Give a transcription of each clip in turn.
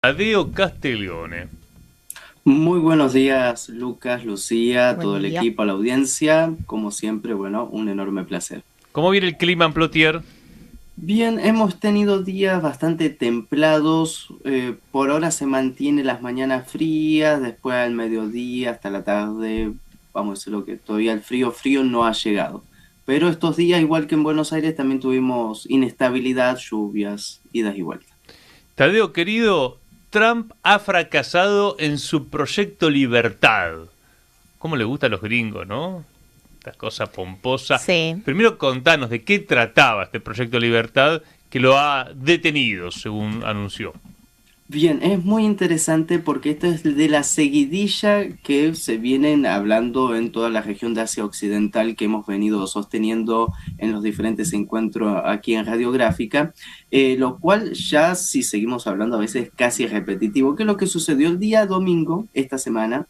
Tadeo Castiglione. Muy buenos días, Lucas, Lucía, todo Buen el día. equipo, la audiencia. Como siempre, bueno, un enorme placer. ¿Cómo viene el clima en Plotier? Bien, hemos tenido días bastante templados. Por ahora se mantiene las mañanas frías, después al mediodía hasta la tarde, vamos a decirlo que todavía el frío no ha llegado. Pero estos días, igual que en Buenos Aires, también tuvimos inestabilidad, lluvias, idas y vueltas. Tadeo querido, Trump ha fracasado en su proyecto Libertad. ¿Cómo le gusta a los gringos, no? Esta cosa pomposa. Sí. Primero contanos de qué trataba este proyecto Libertad que lo ha detenido, según anunció. Bien, es muy interesante porque esto es de la seguidilla que se vienen hablando en toda la región de Asia Occidental que hemos venido sosteniendo en los diferentes encuentros aquí en Radiográfica, lo cual ya si seguimos hablando a veces casi repetitivo, que es lo que sucedió el día domingo, esta semana.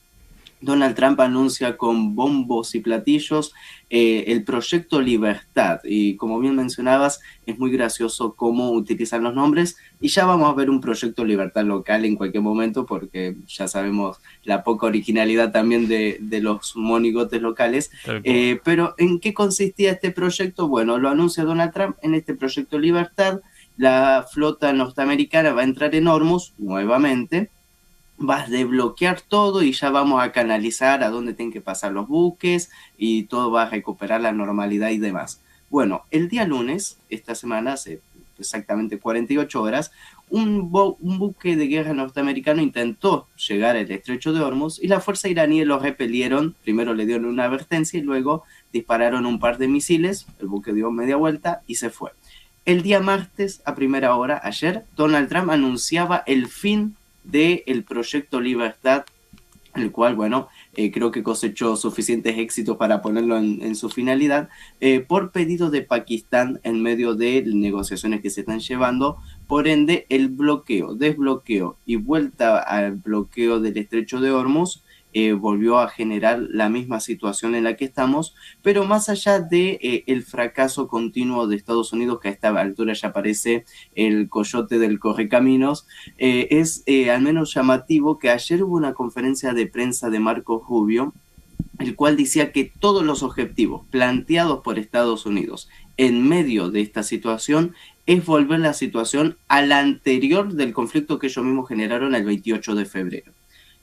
Donald Trump anuncia con bombos y platillos el proyecto Libertad. Y como bien mencionabas, es muy gracioso cómo utilizan los nombres. Y ya vamos a ver un proyecto Libertad local en cualquier momento, porque ya sabemos la poca originalidad también de los monigotes locales. Tal cual. Pero ¿en qué consistía este proyecto? Bueno, lo anuncia Donald Trump en este proyecto Libertad. La flota norteamericana va a entrar en Hormuz nuevamente, vas a desbloquear todo y ya vamos a canalizar a dónde tienen que pasar los buques y todo va a recuperar la normalidad y demás. Bueno, el día lunes, esta semana, hace exactamente 48 horas, un buque de guerra norteamericano intentó llegar al estrecho de Hormuz y la fuerza iraní lo repelieron. Primero le dieron una advertencia y luego dispararon un par de misiles, el buque dio media vuelta y se fue. El día martes, a primera hora, ayer, Donald Trump anunciaba el fin del proyecto Libertad, el cual, bueno, creo que cosechó suficientes éxitos para ponerlo en su finalidad, por pedido de Pakistán en medio de negociaciones que se están llevando. Por ende, el bloqueo, desbloqueo y vuelta al bloqueo del estrecho de Hormuz volvió a generar la misma situación en la que estamos, pero más allá de el fracaso continuo de Estados Unidos, que a esta altura ya parece el coyote del correcaminos, es al menos llamativo que ayer hubo una conferencia de prensa de Marco Rubio, el cual decía que todos los objetivos planteados por Estados Unidos en medio de esta situación es volver la situación a la anterior del conflicto que ellos mismos generaron el 28 de febrero.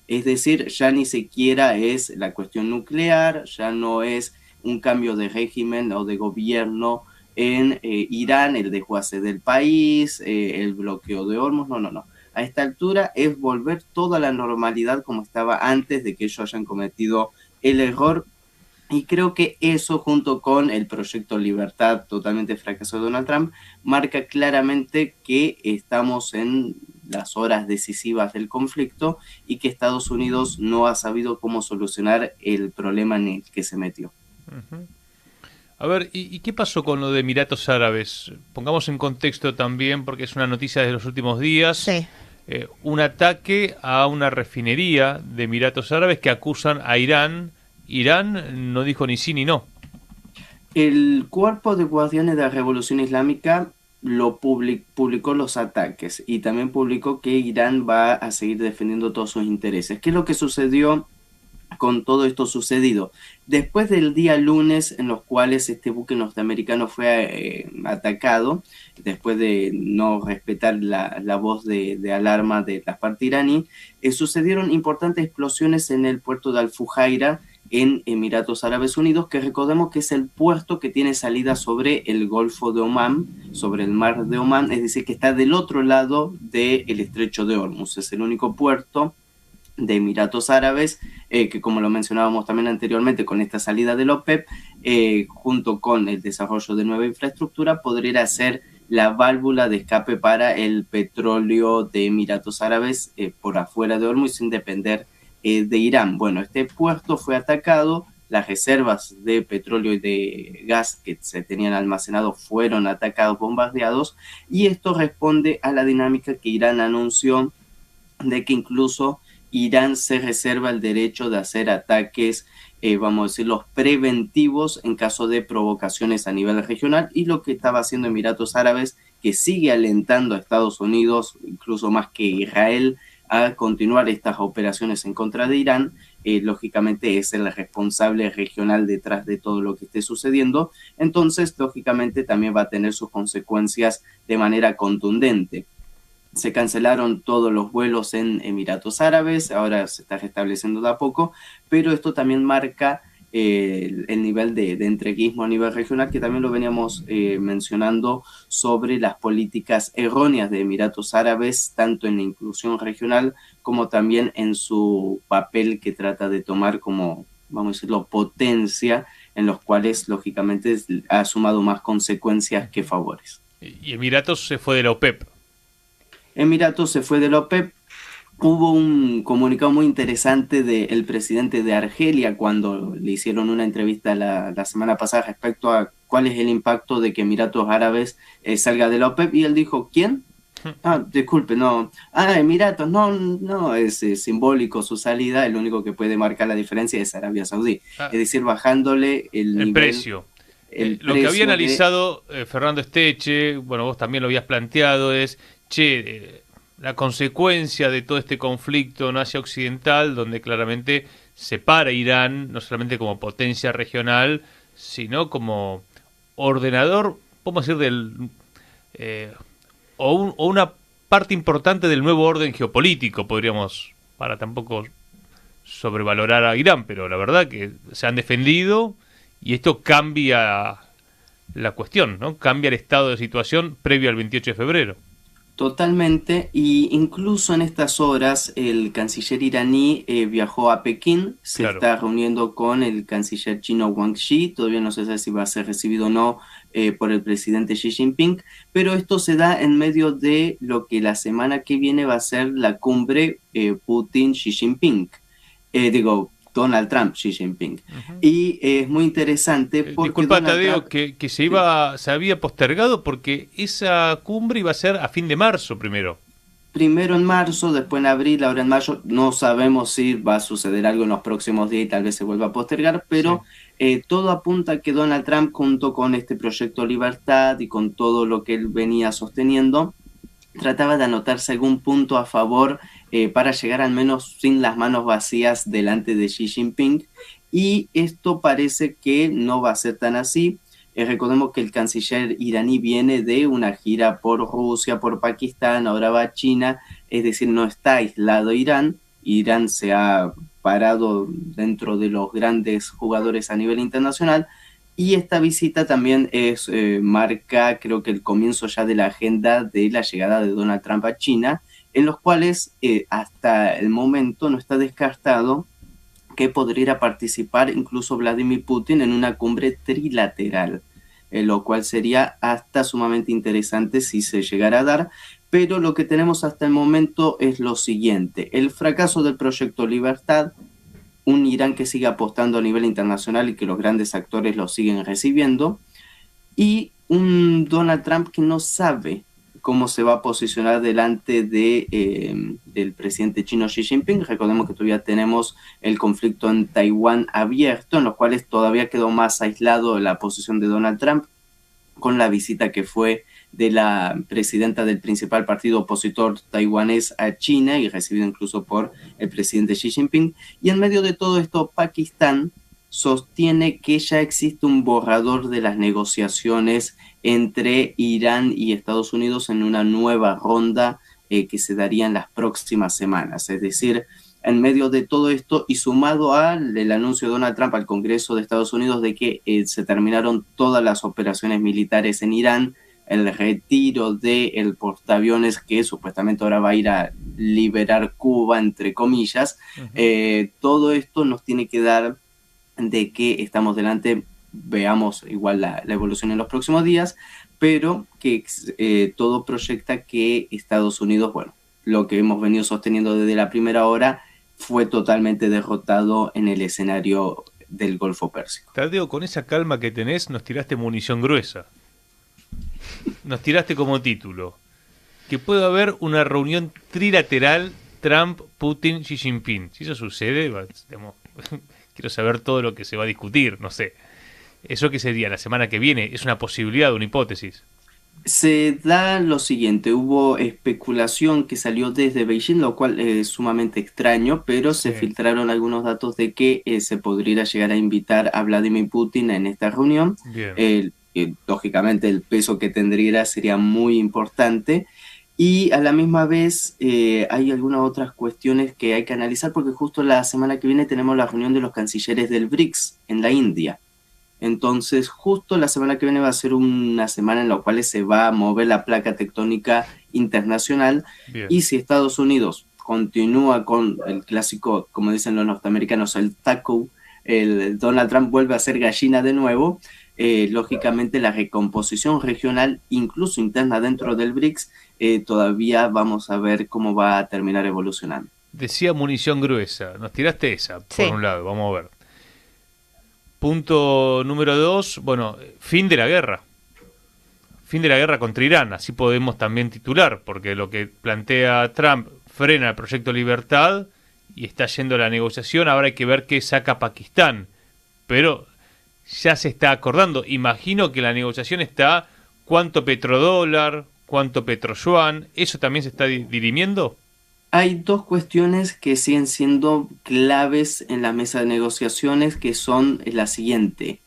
Es decir, ya ni siquiera es la cuestión nuclear, ya no es un cambio de régimen o de gobierno en Irán, el desguace del país, el bloqueo de Hormuz, no. A esta altura es volver toda la normalidad como estaba antes de que ellos hayan cometido el error. Y creo que eso, junto con el proyecto Libertad totalmente fracasado de Donald Trump, marca claramente que estamos en las horas decisivas del conflicto y que Estados Unidos no ha sabido cómo solucionar el problema en el que se metió. Ujú. A ver, ¿y qué pasó con lo de Emiratos Árabes? Pongamos en contexto también, porque es una noticia de los últimos días. Sí. Un ataque a una refinería de Emiratos Árabes que acusan a Irán. Irán no dijo ni sí ni no. El Cuerpo de Guardianes de la Revolución Islámica publicó los ataques y también publicó que Irán va a seguir defendiendo todos sus intereses. ¿Qué es lo que sucedió con todo esto sucedido? Después del día lunes en los cuales este buque norteamericano fue atacado, después de no respetar la voz de alarma de la parte iraní, sucedieron importantes explosiones en el puerto de Al-Fujairah en Emiratos Árabes Unidos, que recordemos que es el puerto que tiene salida sobre el Golfo de Omán, sobre el mar de Omán, es decir, que está del otro lado del estrecho de Hormuz. Es el único puerto de Emiratos Árabes, que como lo mencionábamos también anteriormente con esta salida del OPEP, junto con el desarrollo de nueva infraestructura, podría ser la válvula de escape para el petróleo de Emiratos Árabes por afuera de Hormuz sin depender de Irán. Bueno, este puerto fue atacado, las reservas de petróleo y de gas que se tenían almacenados fueron atacados, bombardeados, y esto responde a la dinámica que Irán anunció de que incluso Irán se reserva el derecho de hacer ataques, vamos a decir, los preventivos en caso de provocaciones a nivel regional, y lo que estaba haciendo Emiratos Árabes, que sigue alentando a Estados Unidos, incluso más que Israel, a continuar estas operaciones en contra de Irán. Lógicamente es el responsable regional detrás de todo lo que esté sucediendo, entonces lógicamente también va a tener sus consecuencias de manera contundente. Se cancelaron todos los vuelos en Emiratos Árabes, ahora se está restableciendo de a poco, pero esto también marca el nivel de entreguismo a nivel regional, que también lo veníamos mencionando sobre las políticas erróneas de Emiratos Árabes, tanto en la inclusión regional como también en su papel que trata de tomar como, vamos a decirlo, potencia, en los cuales lógicamente ha sumado más consecuencias que favores. Y Emiratos se fue de la OPEP. Emiratos se fue de la OPEP. Hubo un comunicado muy interesante del presidente de Argelia cuando le hicieron una entrevista la semana pasada respecto a cuál es el impacto de que Emiratos Árabes salga de la OPEP, y él dijo, ¿quién? Disculpe, no. Emiratos, no, es simbólico su salida, el único que puede marcar la diferencia es Arabia Saudí. Es decir, bajándole el nivel, precio. Lo que había analizado Fernando Esteche, bueno, vos también lo habías planteado, es, la consecuencia de todo este conflicto en Asia Occidental, donde claramente separa Irán, no solamente como potencia regional, sino como ordenador, podemos decir, o una parte importante del nuevo orden geopolítico, podríamos, para tampoco sobrevalorar a Irán, pero la verdad que se han defendido y esto cambia la cuestión, ¿no? Cambia el estado de situación previo al 28 de febrero. Totalmente, y incluso en estas horas el canciller iraní viajó a Pekín, se está reuniendo con el canciller chino Wang Yi, todavía no se sabe si va a ser recibido o no por el presidente Xi Jinping, pero esto se da en medio de lo que la semana que viene va a ser la cumbre Putin-Xi Jinping, Donald Trump, Xi Jinping. Y es muy interesante porque... Disculpa, Tadeo, que se había postergado porque esa cumbre iba a ser a fin de marzo primero. Primero en marzo, después en abril, ahora en mayo. No sabemos si va a suceder algo en los próximos días y tal vez se vuelva a postergar, pero todo apunta a que Donald Trump, junto con este proyecto Libertad y con todo lo que él venía sosteniendo, trataba de anotarse algún punto a favor para llegar al menos sin las manos vacías delante de Xi Jinping, y esto parece que no va a ser tan así. Recordemos que el canciller iraní viene de una gira por Rusia, por Pakistán, ahora va a China, es decir, no está aislado Irán. Irán se ha parado dentro de los grandes jugadores a nivel internacional, y esta visita también marca, creo que el comienzo ya de la agenda de la llegada de Donald Trump a China, en los cuales hasta el momento no está descartado que podría participar incluso Vladimir Putin en una cumbre trilateral, lo cual sería hasta sumamente interesante si se llegara a dar. Pero lo que tenemos hasta el momento es lo siguiente: el fracaso del proyecto Libertad, un Irán que sigue apostando a nivel internacional y que los grandes actores lo siguen recibiendo, y un Donald Trump que no sabe cómo se va a posicionar delante del presidente chino Xi Jinping. Recordemos que todavía tenemos el conflicto en Taiwán abierto, en los cuales todavía quedó más aislado la posición de Donald Trump, con la visita que fue de la presidenta del principal partido opositor taiwanés a China y recibido incluso por el presidente Xi Jinping. Y en medio de todo esto, Pakistán sostiene que ya existe un borrador de las negociaciones entre Irán y Estados Unidos en una nueva ronda que se daría en las próximas semanas. Es decir, en medio de todo esto y sumado al anuncio de Donald Trump al Congreso de Estados Unidos de que se terminaron todas las operaciones militares en Irán, el retiro del portaaviones que supuestamente ahora va a ir a liberar Cuba, entre comillas, todo esto nos tiene que dar de que estamos delante, veamos igual la evolución en los próximos días, pero que todo proyecta que Estados Unidos, bueno, lo que hemos venido sosteniendo desde la primera hora, fue totalmente derrotado en el escenario del Golfo Pérsico. Tadeo, con esa calma que tenés, nos tiraste munición gruesa. Nos tiraste como título que puede haber una reunión trilateral Trump, Putin, Xi Jinping. Si eso sucede, digamos, quiero saber todo lo que se va a discutir, no sé. ¿Eso qué sería? ¿La semana que viene? ¿Es una posibilidad, una hipótesis? Se da lo siguiente, hubo especulación que salió desde Beijing, lo cual es sumamente extraño, pero se Sí, filtraron algunos datos de que se podría llegar a invitar a Vladimir Putin en esta reunión. bien. Lógicamente el peso que tendría sería muy importante y a la misma vez hay algunas otras cuestiones que hay que analizar porque justo la semana que viene tenemos la reunión de los cancilleres del BRICS en la India. Entonces, justo la semana que viene va a ser una semana en la cual se va a mover la placa tectónica internacional Bien. y si Estados Unidos continúa con el clásico, como dicen los norteamericanos, el taco, el Donald Trump vuelve a ser gallina de nuevo, lógicamente la recomposición regional, incluso interna dentro del BRICS, todavía vamos a ver cómo va a terminar evolucionando. Decía munición gruesa. Nos tiraste esa, por Sí. un lado. Vamos a ver. Punto número 2. Bueno, fin de la guerra. Fin de la guerra contra Irán. Así podemos también titular, porque lo que plantea Trump frena el proyecto Libertad y está yendo a la negociación. Ahora hay que ver qué saca Pakistán. Pero ya se está acordando. Imagino que la negociación está cuánto petrodólar, cuánto petroyuan. ¿Eso también se está dirimiendo? Hay dos cuestiones que siguen siendo claves en la mesa de negociaciones, que son la siguiente.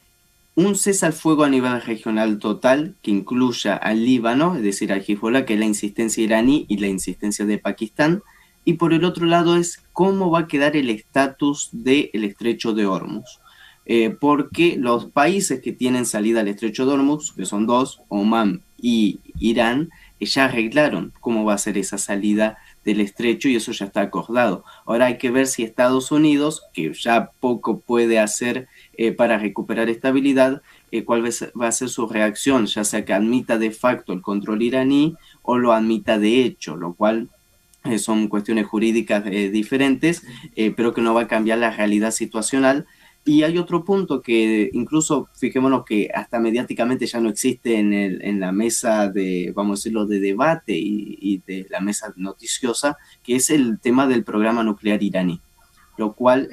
Un cese al fuego a nivel regional total que incluya al Líbano, es decir, al Hezbollah, que es la insistencia iraní y la insistencia de Pakistán. Y por el otro lado es cómo va a quedar el estatus del estrecho de Hormuz. Porque los países que tienen salida al estrecho de Hormuz, que son dos, Omán y Irán, ya arreglaron cómo va a ser esa salida del estrecho y eso ya está acordado. Ahora hay que ver si Estados Unidos, que ya poco puede hacer para recuperar estabilidad, cuál va a ser su reacción, ya sea que admita de facto el control iraní o lo admita de hecho, lo cual son cuestiones jurídicas diferentes, pero que no va a cambiar la realidad situacional. Y hay otro punto que incluso, fijémonos que hasta mediáticamente ya no existe en la mesa de, vamos a decirlo, de debate y de la mesa noticiosa, que es el tema del programa nuclear iraní, lo cual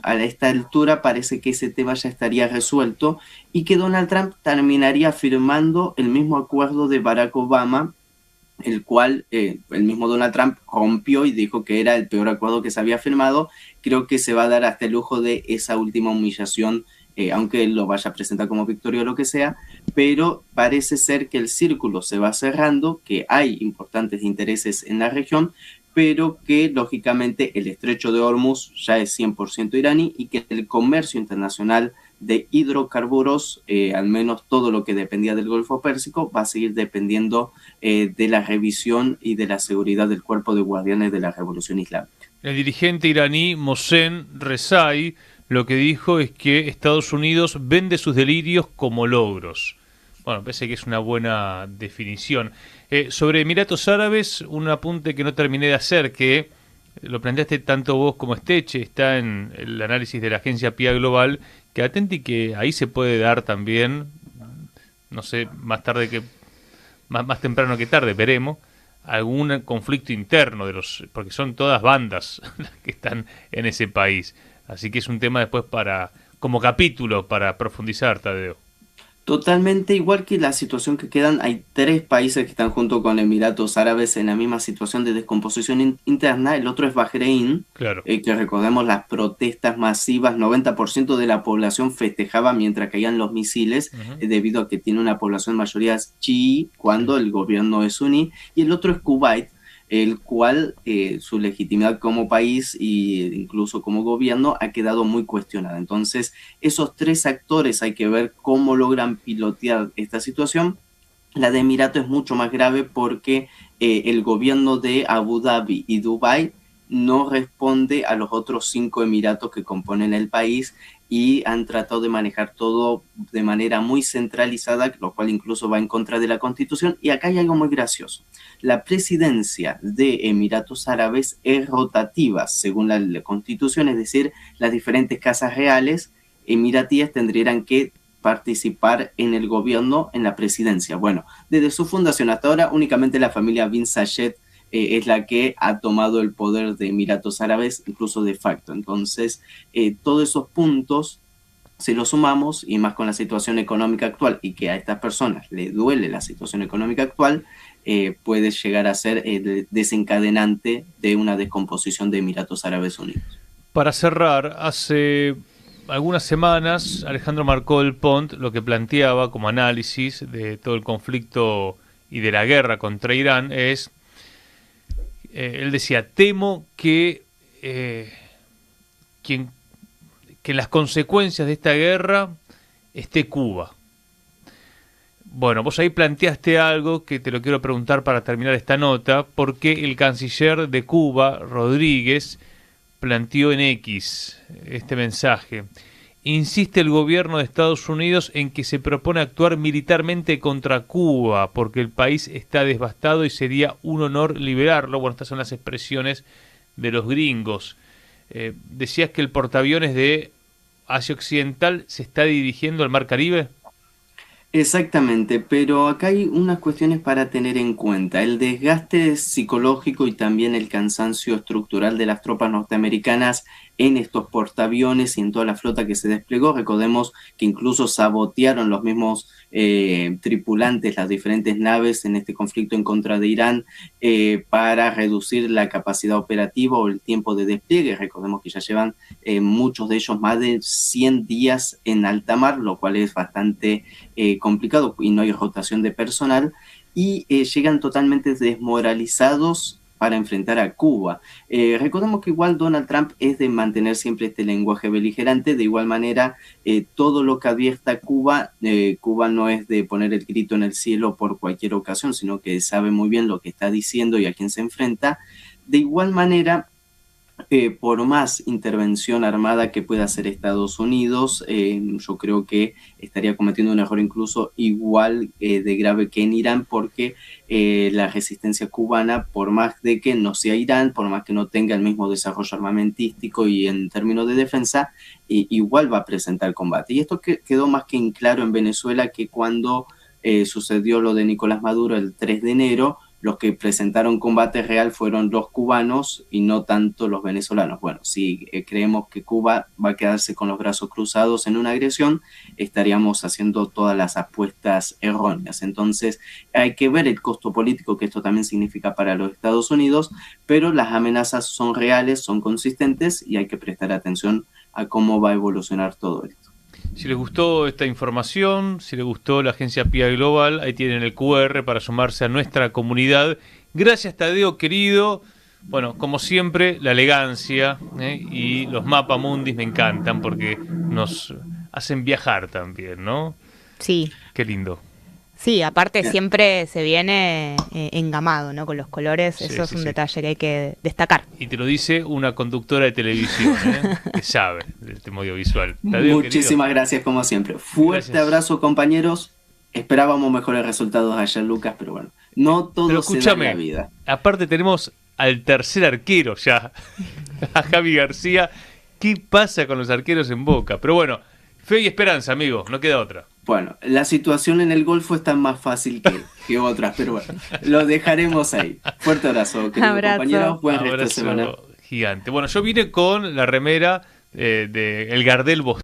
a esta altura parece que ese tema ya estaría resuelto y que Donald Trump terminaría firmando el mismo acuerdo de Barack Obama, el cual el mismo Donald Trump rompió y dijo que era el peor acuerdo que se había firmado. Creo que se va a dar hasta el lujo de esa última humillación, aunque él lo vaya a presentar como victoria o lo que sea, pero parece ser que el círculo se va cerrando, que hay importantes intereses en la región, pero que lógicamente el estrecho de Hormuz ya es 100% iraní y que el comercio internacional de hidrocarburos, al menos todo lo que dependía del Golfo Pérsico, va a seguir dependiendo de la revisión y de la seguridad del Cuerpo de Guardianes de la Revolución Islámica. El dirigente iraní Mohsen Rezai lo que dijo es que Estados Unidos vende sus delirios como logros. Bueno, me parece que es una buena definición. Sobre Emiratos Árabes, un apunte que no terminé de hacer, que lo planteaste tanto vos como Esteche, está en el análisis de la agencia PIA Global, que atente y que ahí se puede dar también, no sé, más temprano que tarde, veremos, algún conflicto interno de los, porque son todas bandas las que están en ese país. Así que es un tema después como capítulo para profundizar, Tadeo. Totalmente igual que la situación que quedan, hay tres países que están junto con Emiratos Árabes en la misma situación de descomposición interna. El otro es Bahrein, Claro. que recordemos las protestas masivas, 90% de la población festejaba mientras caían los misiles, Ujú. debido a que tiene una población mayoría chií Sí. cuando el gobierno es suní. Y el otro es Kuwait, el cual su legitimidad como país e incluso como gobierno ha quedado muy cuestionada. Entonces, esos tres actores hay que ver cómo logran pilotear esta situación. La de Emirato es mucho más grave porque el gobierno de Abu Dhabi y Dubái no responde a los otros 5 emiratos que componen el país y han tratado de manejar todo de manera muy centralizada, lo cual incluso va en contra de la Constitución. Y acá hay algo muy gracioso. La presidencia de Emiratos Árabes es rotativa según la Constitución, es decir, las diferentes casas reales emiratíes tendrían que participar en el gobierno, en la presidencia. Bueno, desde su fundación hasta ahora únicamente la familia Bin Zayed es la que ha tomado el poder de Emiratos Árabes, incluso de facto. Entonces, todos esos puntos si lo sumamos, y más con la situación económica actual, y que a estas personas les duele la situación económica actual, puede llegar a ser el desencadenante de una descomposición de Emiratos Árabes Unidos. Para cerrar, hace algunas semanas Alejandro Marcó del Pont lo que planteaba como análisis de todo el conflicto y de la guerra contra Irán es, él decía, temo que en las consecuencias de esta guerra esté Cuba. Bueno, vos ahí planteaste algo que te lo quiero preguntar para terminar esta nota, porque el canciller de Cuba, Rodríguez, planteó en X este mensaje. Insiste el gobierno de Estados Unidos en que se propone actuar militarmente contra Cuba porque el país está devastado y sería un honor liberarlo. Bueno, estas son las expresiones de los gringos. Decías que el portaaviones de Asia Occidental se está dirigiendo al Mar Caribe. Exactamente, pero acá hay unas cuestiones para tener en cuenta. El desgaste psicológico y también el cansancio estructural de las tropas norteamericanas en estos portaaviones y en toda la flota que se desplegó. Recordemos que incluso sabotearon los mismos tripulantes las diferentes naves en este conflicto en contra de Irán para reducir la capacidad operativa o el tiempo de despliegue. Recordemos que ya llevan muchos de ellos más de 100 días en alta mar, lo cual es bastante complicado y no hay rotación de personal, y llegan totalmente desmoralizados para enfrentar a Cuba. Recordemos que igual Donald Trump es de mantener siempre este lenguaje beligerante. De igual manera, todo lo que advierta Cuba, Cuba no es de poner el grito en el cielo por cualquier ocasión, sino que sabe muy bien lo que está diciendo y a quién se enfrenta. De igual manera, por más intervención armada que pueda hacer Estados Unidos, yo creo que estaría cometiendo un error incluso igual de grave que en Irán, porque la resistencia cubana, por más de que no sea Irán, por más que no tenga el mismo desarrollo armamentístico y en términos de defensa, igual va a presentar combate. Y esto quedó más que en claro en Venezuela, que cuando sucedió lo de Nicolás Maduro el 3 de enero, los que presentaron combate real fueron los cubanos y no tanto los venezolanos. Bueno, si creemos que Cuba va a quedarse con los brazos cruzados en una agresión, estaríamos haciendo todas las apuestas erróneas. Entonces, hay que ver el costo político que esto también significa para los Estados Unidos, pero las amenazas son reales, son consistentes y hay que prestar atención a cómo va a evolucionar todo esto. Si les gustó esta información, si les gustó la agencia PI Global, ahí tienen el QR para sumarse a nuestra comunidad. Gracias, Tadeo, querido. Bueno, como siempre, la elegancia y los mapamundis me encantan porque nos hacen viajar también, ¿no? Sí. Qué lindo. Sí, aparte siempre se viene engamado, ¿no? Con los colores, sí, eso es un sí. detalle que hay que destacar. Y te lo dice una conductora de televisión, que sabe del tema audiovisual. Tadeo, muchísimas gracias, como siempre. Fuerte abrazo, compañeros. Esperábamos mejores resultados ayer, Lucas, pero bueno, no todo se da en la vida. Aparte tenemos al tercer arquero ya, a Javi García. ¿Qué pasa con los arqueros en Boca? Pero bueno, fe y esperanza, amigo, no queda otra. Bueno, la situación en el Golfo está más fácil que otras, pero bueno, lo dejaremos ahí. Fuerte abrazo, queridos compañeros. Buen resto de semana. Gigante. Bueno, yo vine con la remera de El Gardel Boston.